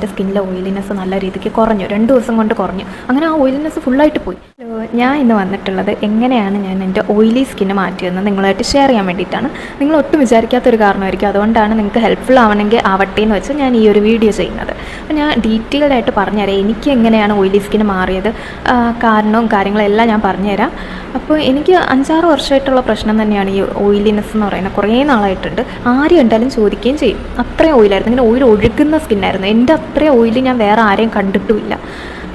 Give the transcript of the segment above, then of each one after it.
എൻ്റെ സ്കിന്നിലെ ഓയിലിനെസ് നല്ല രീതിക്ക് കുറഞ്ഞു. 2 ദിവസം കൊണ്ട് കുറഞ്ഞു. അങ്ങനെ ആ ഓയിലിനെസ് ഫുള്ളായിട്ട് പോയി. ഞാൻ ഇന്ന് വന്നിട്ടുള്ളത് എങ്ങനെയാണ് ഞാൻ എൻ്റെ ഓയിലി സ്കിന്ന് മാറ്റിയതെന്ന് നിങ്ങളായിട്ട് ഷെയർ ചെയ്യാൻ വേണ്ടിയിട്ടാണ്. നിങ്ങൾ ഒട്ടും വിചാരിക്കാത്തൊരു കാരണമായിരിക്കും, അതുകൊണ്ടാണ് നിങ്ങൾക്ക് ഹെൽപ്ഫുൾ ആവണമെങ്കിൽ ആവട്ടെ എന്ന് വെച്ച് ഞാൻ ഈ ഒരു വീഡിയോ ചെയ്യുന്നത്. അപ്പോൾ ഞാൻ ഡീറ്റെയിൽഡ് ആയിട്ട് പറഞ്ഞുതരാം എനിക്ക് എങ്ങനെയാണ് ഓയിലി സ്കിന്ന് മാറിയത്, കാരണവും കാര്യങ്ങളെല്ലാം ഞാൻ പറഞ്ഞുതരാം. അപ്പോൾ എനിക്ക് 5-6 വർഷമായിട്ടുള്ള പ്രശ്നം തന്നെയാണ് ഈ ഓയിലിനെസ് എന്ന് പറയുന്നത്. കുറേ നാളായിട്ടുണ്ട്. ആരും കണ്ടാലും ചോദിക്കുകയും ചെയ്യും. അത്രയും ഓയിലായിരുന്നു, ഇങ്ങനെ ഓയിൽ ഒഴുകുന്ന സ്കിന്നായിരുന്നു. എൻ്റെ അത്രയും ഓയിൽ ഞാൻ വേറെ ആരെയും കണ്ടിട്ടുമില്ല.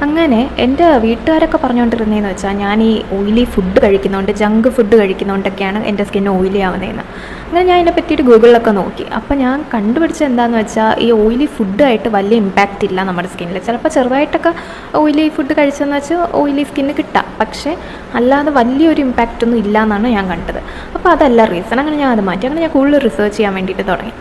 അങ്ങനെ എൻ്റെ വീട്ടുകാരൊക്കെ പറഞ്ഞുകൊണ്ടിരുന്നതെന്ന് വെച്ചാൽ ഞാൻ ഈ ഓയിലി ഫുഡ് കഴിക്കുന്നതുകൊണ്ട്, ജങ്ക് ഫുഡ് കഴിക്കുന്നതുകൊണ്ടൊക്കെയാണ് എൻ്റെ സ്കിന്ന് ഓയിലി ആവുന്നതെന്ന്. അങ്ങനെ ഞാൻ ഇതിനെ പറ്റിയിട്ട് ഗൂഗിളിലൊക്കെ നോക്കി. അപ്പോൾ ഞാൻ കണ്ടുപിടിച്ചത് എന്താണെന്ന് വെച്ചാൽ ഈ ഓയിലി ഫുഡായിട്ട് വലിയ ഇമ്പാക്റ്റ് ഇല്ല നമ്മുടെ സ്കിന്നിൽ. ചിലപ്പോൾ ചെറുതായിട്ടൊക്കെ ഓയിലി ഫുഡ് കഴിച്ചതെന്ന് വെച്ചാൽ ഓയിലി സ്കിന്ന് കിട്ടാം, പക്ഷേ അല്ലാതെ വലിയൊരു ഇമ്പാക്റ്റ് ഒന്നും ഇല്ല എന്നാണ് ഞാൻ കണ്ടത്. അപ്പോൾ അതല്ല റീസൺ. അങ്ങനെ ഞാൻ അത് മാറ്റി. അങ്ങനെ ഞാൻ കൂടുതൽ റിസർച്ച് ചെയ്യാൻ വേണ്ടിയിട്ട് തുടങ്ങി.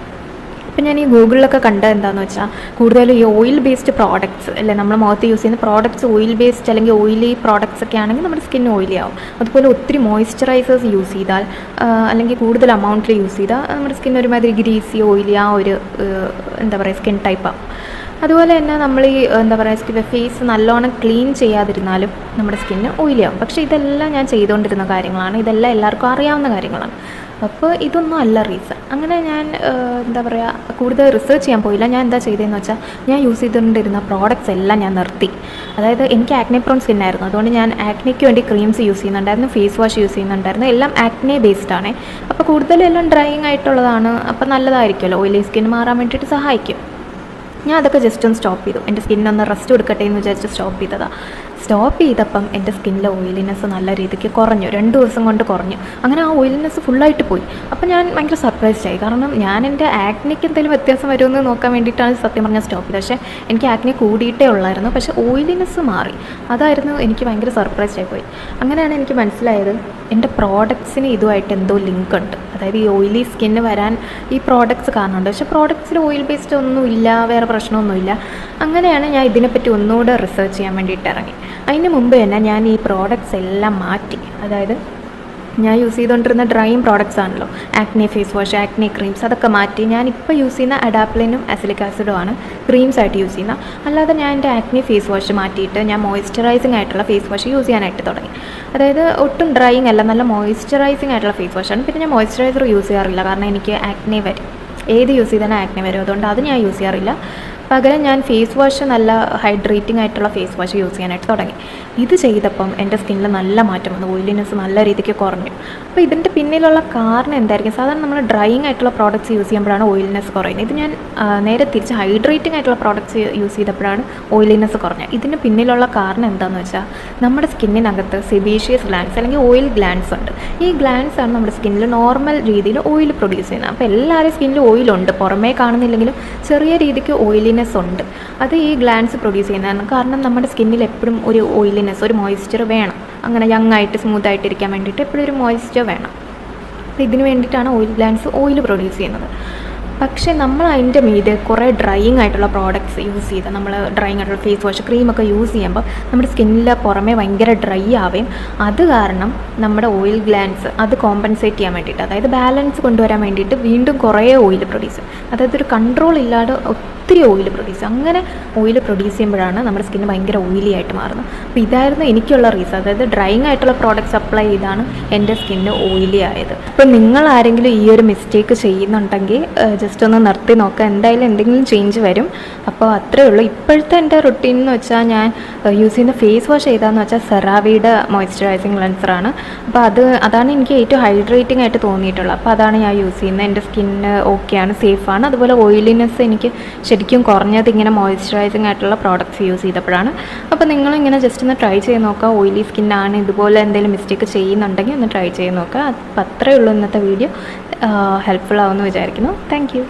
അപ്പം ഞാൻ ഈ ഗൂഗിളിലൊക്കെ കണ്ടത് എന്താണെന്ന് വെച്ചാൽ കൂടുതലും ഈ ഓയിൽ ബേസ്ഡ് പ്രോഡക്ട്സ് അല്ലെ, നമ്മൾ മുഖത്ത് യൂസ് ചെയ്യുന്ന പ്രോഡക്ട്സ് ഓയിൽ ബേസ്ഡ് അല്ലെങ്കിൽ ഓയിലി പ്രോഡക്ട്സ് ഒക്കെ ആണെങ്കിൽ നമ്മുടെ സ്കിൻ ഓയിലി ആവും. അതുപോലെ ഒത്തിരി മോയ്സ്ചറൈസേഴ്സ് യൂസ് ചെയ്താൽ അല്ലെങ്കിൽ കൂടുതൽ എമൗണ്ടിൽ യൂസ് ചെയ്താൽ നമ്മുടെ സ്കിൻ ഒരുമാതിരി ഗ്രീസി ഓയിലി ആ ഒരു എന്താ പറയുക സ്കിൻ ടൈപ്പാവും. അതുപോലെ തന്നെ നമ്മൾ ഈ എന്താ പറയുക ഫേസ് നല്ലോണം ക്ലീൻ ചെയ്യാതിരുന്നാലും നമ്മുടെ സ്കിന്ന് ഓയിലി ആവും. പക്ഷേ ഇതെല്ലാം ഞാൻ ചെയ്തുകൊണ്ടിരുന്ന കാര്യങ്ങളാണ്, ഇതെല്ലാം എല്ലാവർക്കും അറിയാവുന്ന കാര്യങ്ങളാണ്. അപ്പോൾ ഇതൊന്നും അല്ല റീസൺ. അങ്ങനെ ഞാൻ എന്താ പറയുക കൂടുതൽ റിസർച്ച് ചെയ്യാൻ പോയില്ല. ഞാൻ എന്താ ചെയ്തതെന്ന് വെച്ചാൽ ഞാൻ യൂസ് ചെയ്തുകൊണ്ടിരുന്ന പ്രോഡക്റ്റ്സ് എല്ലാം ഞാൻ നിർത്തി. അതായത് എനിക്ക് ആക്നെ പ്രോൺ സ്കിന്നായിരുന്നു, അതുകൊണ്ട് ഞാൻ ആക്നെയ്ക്ക് വേണ്ടി ക്രീംസ് യൂസ് ചെയ്യുന്നുണ്ടായിരുന്നു, ഫേസ് വാഷ് യൂസ് ചെയ്യുന്നുണ്ടായിരുന്നു. എല്ലാം ആക്നെ ബേസ്ഡ് ആണ്. അപ്പോൾ കൂടുതലും എല്ലാം ഡ്രൈയിങ് ആയിട്ടുള്ളതാണ്. അപ്പോൾ നല്ലതായിരിക്കുമല്ലോ, ഓയിലി സ്കിൻ മാറാൻ വേണ്ടിയിട്ട് സഹായിക്കും. ഞാൻ അതൊക്കെ ജസ്റ്റ് ഒന്ന് സ്റ്റോപ്പ് ചെയ്തു. എൻ്റെ സ്കിന്നൊന്ന് റെസ്റ്റ് കൊടുക്കട്ടെ എന്ന് വിചാരിച്ച് സ്റ്റോപ്പ് ചെയ്തതാണ്. സ്റ്റോപ്പ് ചെയ്തപ്പം എൻ്റെ സ്കിന്നിലെ ഓയിലിനെസ് നല്ല രീതിക്ക് കുറഞ്ഞു. 2 ദിവസം കൊണ്ട് കുറഞ്ഞു. അങ്ങനെ ആ ഓയിലിനെസ് ഫുള്ളായിട്ട് പോയി. അപ്പോൾ ഞാൻ ഭയങ്കര സർപ്രൈസ്ഡ് ആയി. കാരണം ഞാൻ എൻ്റെ ആക്നെയ്ക്ക് എന്തെങ്കിലും വ്യത്യാസം വരുമെന്ന് നോക്കാൻ വേണ്ടിയിട്ടാണ് സത്യം പറഞ്ഞാൽ സ്റ്റോപ്പ് ചെയ്തത്. പക്ഷേ എനിക്ക് ആക്നെ കൂടിയിട്ടേ ഉള്ളായിരുന്നു, പക്ഷേ ഓയിലിനെസ് മാറി. അതായിരുന്നു എനിക്ക് ഭയങ്കര സർപ്രൈസ്ഡ് ആയി പോയി. അങ്ങനെയാണ് എനിക്ക് മനസ്സിലായത് എൻ്റെ പ്രോഡക്ട്സിന് ഇതുമായിട്ട് എന്തോ ലിങ്ക് ഉണ്ട്. അതായത് ഈ ഓയിലി സ്കിന്ന് വരാൻ ഈ പ്രോഡക്ട്സ് കാരണമുണ്ട്. പക്ഷേ പ്രോഡക്ട്സിൽ ഓയിൽ ബേസ്ഡ് ഒന്നുമില്ല, വേറെ പ്രശ്നമൊന്നുമില്ല. അങ്ങനെയാണ് ഞാൻ ഇതിനെപ്പറ്റി ഒന്നുകൂടെ റിസർച്ച് ചെയ്യാൻ വേണ്ടിയിട്ട് ഇറങ്ങി. അതിന് മുമ്പ് തന്നെ ഞാൻ ഈ പ്രോഡക്ട്സ് എല്ലാം മാറ്റി. അതായത് ഞാൻ യൂസ് ചെയ്തുകൊണ്ടിരുന്ന ഡ്രൈയിങ് പ്രോഡക്റ്റ്സ് ആണല്ലോ, acne face wash, acne creams, അതൊക്കെ മാറ്റി ഞാനിപ്പോൾ യൂസ് ചെയ്യുന്ന അഡാപ്ലിനും അസിലിക് ആസിഡും ആണ് ക്രീംസ് ആയിട്ട് യൂസ് ചെയ്യുന്നത്. അല്ലാതെ ഞാൻ എൻ്റെ ആക്നെ ഫേസ് വാഷ് മാറ്റിയിട്ട് ഞാൻ മോയ്സ്ചറൈസിങ് ആയിട്ടുള്ള ഫേസ് വാഷ് യൂസ് ചെയ്യാനായിട്ട് തുടങ്ങി. അതായത് ഒട്ടും ഡ്രൈയിങ് അല്ല, നല്ല മോയ്സ്ചറൈസിങ് ആയിട്ടുള്ള ഫേസ് വാഷാണ്. പിന്നെ ഞാൻ മോയ്സ്ചറൈസർ യൂസ് ചെയ്യാറില്ല, കാരണം എനിക്ക് ആക്നെ വരും. ഏത് യൂസ് ചെയ്താലും ആക്നെ വരും, അതുകൊണ്ട് അത് ഞാൻ യൂസ് ചെയ്യാറില്ല. പകരം ഞാൻ ഫേസ് വാഷ് നല്ല ഹൈഡ്രേറ്റിംഗ് ആയിട്ടുള്ള ഫേസ് വാഷ് യൂസ് ചെയ്യാനായിട്ട് തുടങ്ങി. ഇത് ചെയ്തപ്പം എൻ്റെ സ്കിന്നിൽ നല്ല മാറ്റം വന്നു, ഓയിലിനെസ് നല്ല രീതിക്ക് കുറഞ്ഞു. അപ്പോൾ ഇതിൻ്റെ പിന്നിലുള്ള കാരണം എന്തായിരിക്കും? സാധാരണ നമ്മൾ ഡ്രൈയിങ് ആയിട്ടുള്ള പ്രോഡക്റ്റ്സ് യൂസ് ചെയ്യുമ്പോഴാണ് ഓയിലിനെസ് കുറയുന്നത്. ഇത് ഞാൻ നേരെ തിരിച്ച് ഹൈഡ്രേറ്റിംഗ് ആയിട്ടുള്ള പ്രോഡക്റ്റ്സ് യൂസ് ചെയ്തപ്പോഴാണ് ഓയിലിനെസ് കുറഞ്ഞത്. ഇതിന് പിന്നിലുള്ള കാരണം എന്താണെന്ന് വെച്ചാൽ നമ്മുടെ സ്കിന്നിനകത്ത് സെബേഷ്യസ് ഗ്ലാൻഡ്സ് അല്ലെങ്കിൽ ഓയിൽ ഗ്ലാൻഡ്സ് ഉണ്ട്. ഈ ഗ്ലാൻഡ്സ് ആണ് നമ്മുടെ സ്കിന്നിൽ നോർമൽ രീതിയിൽ ഓയിൽ പ്രൊഡ്യൂസ് ചെയ്യുന്നത്. അപ്പോൾ എല്ലാവരും സ്കിന്നിൽ ഓയിലുണ്ട്, പുറമേ കാണുന്നില്ലെങ്കിലും ചെറിയ രീതിക്ക് ഓയിലിനെസ് ഉണ്ട്. അത് ഈ ഗ്ലാൻഡ്സ് പ്രൊഡ്യൂസ് ചെയ്യുന്നതാണ്. കാരണം നമ്മുടെ സ്കിന്നിൽ എപ്പോഴും ഒരു ഓയിലിനെസ്, ഒരു മോയ്സ്ചർ വേണം. അങ്ങനെ യങ് ആയിട്ട് സ്മൂത്ത് ആയിട്ടിരിക്കാൻ വേണ്ടിയിട്ട് എപ്പോഴും ഒരു മോയ്സ്ചർ വേണം. അപ്പോൾ ഇതിന് വേണ്ടിയിട്ടാണ് ഓയിൽ ഗ്ലാൻഡ്സ് ഓയിൽ പ്രൊഡ്യൂസ് ചെയ്യുന്നത്. പക്ഷേ നമ്മൾ അതിൻ്റെ മീതെ കുറേ ഡ്രൈയിങ് ആയിട്ടുള്ള പ്രോഡക്റ്റ്സ് യൂസ് ചെയ്ത് നമ്മൾ ഡ്രൈയിങ് ആയിട്ടുള്ള ഫേസ് വാഷ്, ക്രീമൊക്കെ യൂസ് ചെയ്യുമ്പോൾ നമ്മുടെ സ്കിന്നിൽ പുറമേ ഭയങ്കര ഡ്രൈ ആവുകയും അത് കാരണം നമ്മുടെ ഓയിൽ ഗ്ലാൻഡ്സ് അത് കോമ്പൻസേറ്റ് ചെയ്യാൻ വേണ്ടിയിട്ട്, അതായത് ബാലൻസ് കൊണ്ടുവരാൻ വേണ്ടിയിട്ട് വീണ്ടും കുറേ ഓയിൽ പ്രൊഡ്യൂസ് ചെയ്യും. അതായത് ഒരു കൺട്രോൾ ഇല്ലാതെ ഒത്തിരി ഓയിൽ പ്രൊഡ്യൂസ് ചെയ്യും. അങ്ങനെ ഓയിൽ പ്രൊഡ്യൂസ് ചെയ്യുമ്പോഴാണ് നമ്മുടെ സ്കിന്ന് ഭയങ്കര ഓയിലി ആയിട്ട് മാറുന്നത്. അപ്പോൾ ഇതായിരുന്നു എനിക്കുള്ള റീസൺ. അതായത് ഡ്രൈയിങ് ആയിട്ടുള്ള പ്രോഡക്റ്റ്സ് അപ്ലൈ ചെയ്താണ് എൻ്റെ സ്കിന്ന് ഓയിലി ആയത്. അപ്പോൾ നിങ്ങൾ ആരെങ്കിലും ഈ ഒരു മിസ്റ്റേക്ക് ചെയ്യുന്നുണ്ടെങ്കിൽ ജസ്റ്റ് ഒന്ന് നിർത്തി നോക്കുക, എന്തായാലും എന്തെങ്കിലും ചേഞ്ച് വരും. അപ്പോൾ അത്രയേ ഉള്ളൂ. ഇപ്പോഴത്തെ എൻ്റെ റുട്ടീൻ എന്ന് വെച്ചാൽ ഞാൻ യൂസ് ചെയ്യുന്ന ഫേസ് വാഷ് ഏതാണെന്ന് വെച്ചാൽ സെറാവിയുടെ മോയ്സ്ചറൈസിങ് ക്ലെൻസറാണ്. അപ്പോൾ അതാണ് എനിക്ക് ഏറ്റവും ഹൈഡ്രേറ്റിംഗ് ആയിട്ട് തോന്നിയിട്ടുള്ളത്. അപ്പോൾ അതാണ് ഞാൻ യൂസ് ചെയ്യുന്നത്. എൻ്റെ സ്കിന്ന് ഓക്കെയാണ്, സേഫാണ്. അതുപോലെ ഓയിലിനെസ് എനിക്ക് ശരിക്കും കുറഞ്ഞത് ഇങ്ങനെ മോയ്സ്ചറൈസിങ് ആയിട്ടുള്ള പ്രോഡക്റ്റ്സ് യൂസ് ചെയ്തപ്പോഴാണ്. അപ്പോൾ നിങ്ങളിങ്ങനെ ജസ്റ്റ് ഒന്ന് ട്രൈ ചെയ്ത് നോക്കുക. ഓയിലി സ്കിന്നാണ്, ഇതുപോലെ എന്തെങ്കിലും മിസ്റ്റേക്ക് ചെയ്യുന്നുണ്ടെങ്കിൽ ഒന്ന് ട്രൈ ചെയ്ത് നോക്കുക. അപ്പോൾ അത്രയേ ഉള്ളൂ ഇന്നത്തെ വീഡിയോ. ഹെൽപ്ഫുൾ ആവുമെന്ന് വിചാരിക്കുന്നു. Thank you.